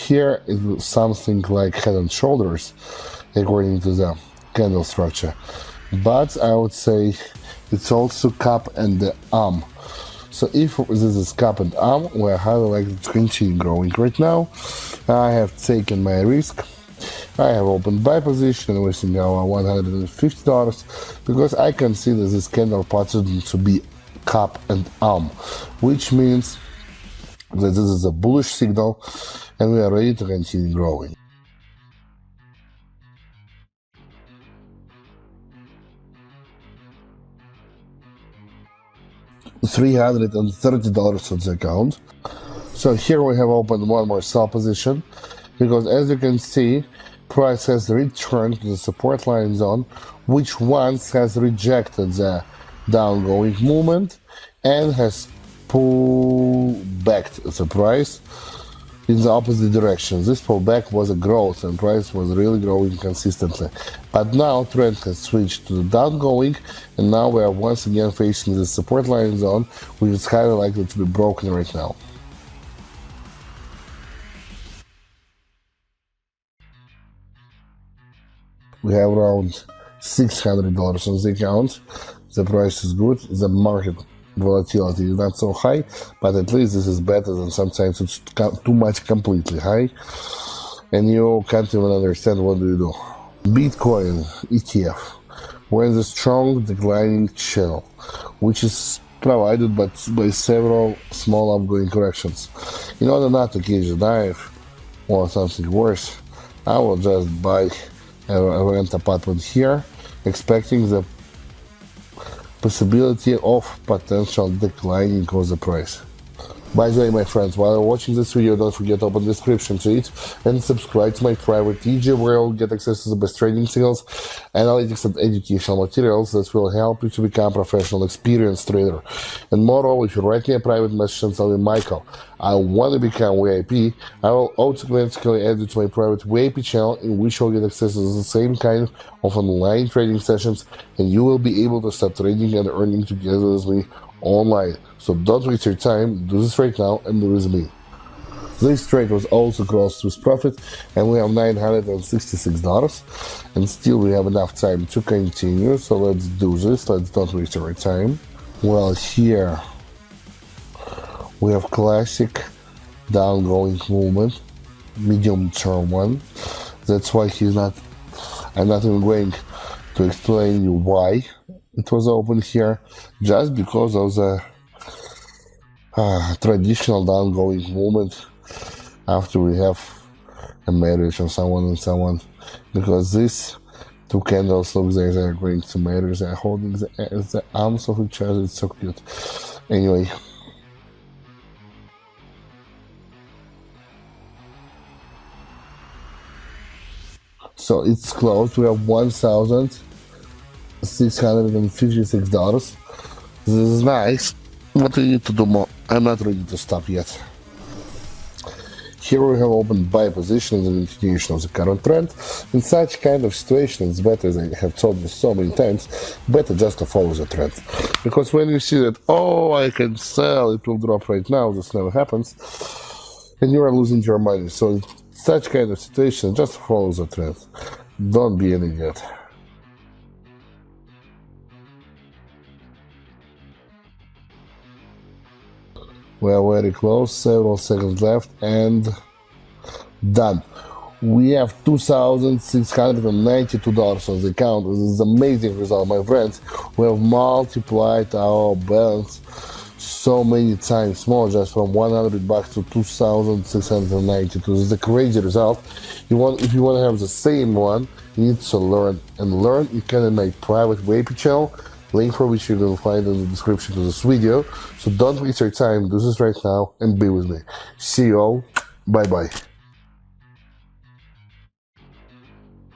here it was something like head and shoulders according to the candle structure, but I would say it's also cup and the arm. So if this is cup and arm, we're highly likely to continue growing right now. I have taken my risk. I have opened buy position and we're seeing now $150 because I consider this candle pattern to be cup and arm, which means that this is a bullish signal and we are ready to continue growing. $330 on the account. So here we have opened one more sell position because, as you can see, price has returned to the support line zone, which once has rejected the downgoing movement and has pulled back the price in the opposite direction. This pullback was a growth and price was really growing consistently. But now trend has switched to the downgoing and now we are once again facing the support line zone, which is highly likely to be broken right now. We have around $600 on the account. The price is good. The market volatility is not so high, but at least this is better than sometimes it's too much completely high and you can't even understand what do you do. Bitcoin ETF, we're in the strong declining channel, which is provided by several small upgoing corrections. In order not to catch a dive or something worse, I will just buy a rent apartment here, expecting the possibility of potential declining of the price. By the way, my friends, while you're watching this video, don't forget to open the description to it and subscribe to my private TG where you'll get access to the best trading signals, analytics and educational materials that will help you to become a professional experienced trader. And moreover, if you write me a private message and tell me, Michael, I want to become VIP, I will automatically add you to my private VIP channel in which you'll get access to the same kind of online trading sessions and you will be able to start trading and earning together with me online. So don't waste your time, do this right now and do with me. This trade was also closed with profit and we have $966 and still we have enough time to continue, so let's do this, let's not waste our time. Well, here we have classic downgoing movement, medium term one. That's why I'm not even going to explain you why it was open here, just because of the traditional downgoing movement after we have a marriage and so on, because these two candles look like they're going to marry, they're holding the arms of each other, it's so cute. Anyway, so it's closed. We have $1,656. This is nice, but we need to do more. I'm not ready to stop yet. Here we have opened buy positions and continuation of the current trend. In such kind of situation, it's better, as I have told you so many times, better just to follow the trend. Because when you see that, oh, I can sell, it will drop right now, this never happens, and you are losing your money. So in such kind of situation, just follow the trend. Don't be an idiot. We are very close, several seconds left, and done. We have $2,692 on the account. This is an amazing result, my friends. We have multiplied our balance so many times more, just from $100 to $2,692. This is a crazy result. If you want to have the same one, you need to learn. And learn, you can make private VIP channel, link for which you will find in the description to this video. So don't waste your time, do this right now and be with me. See you all, bye bye.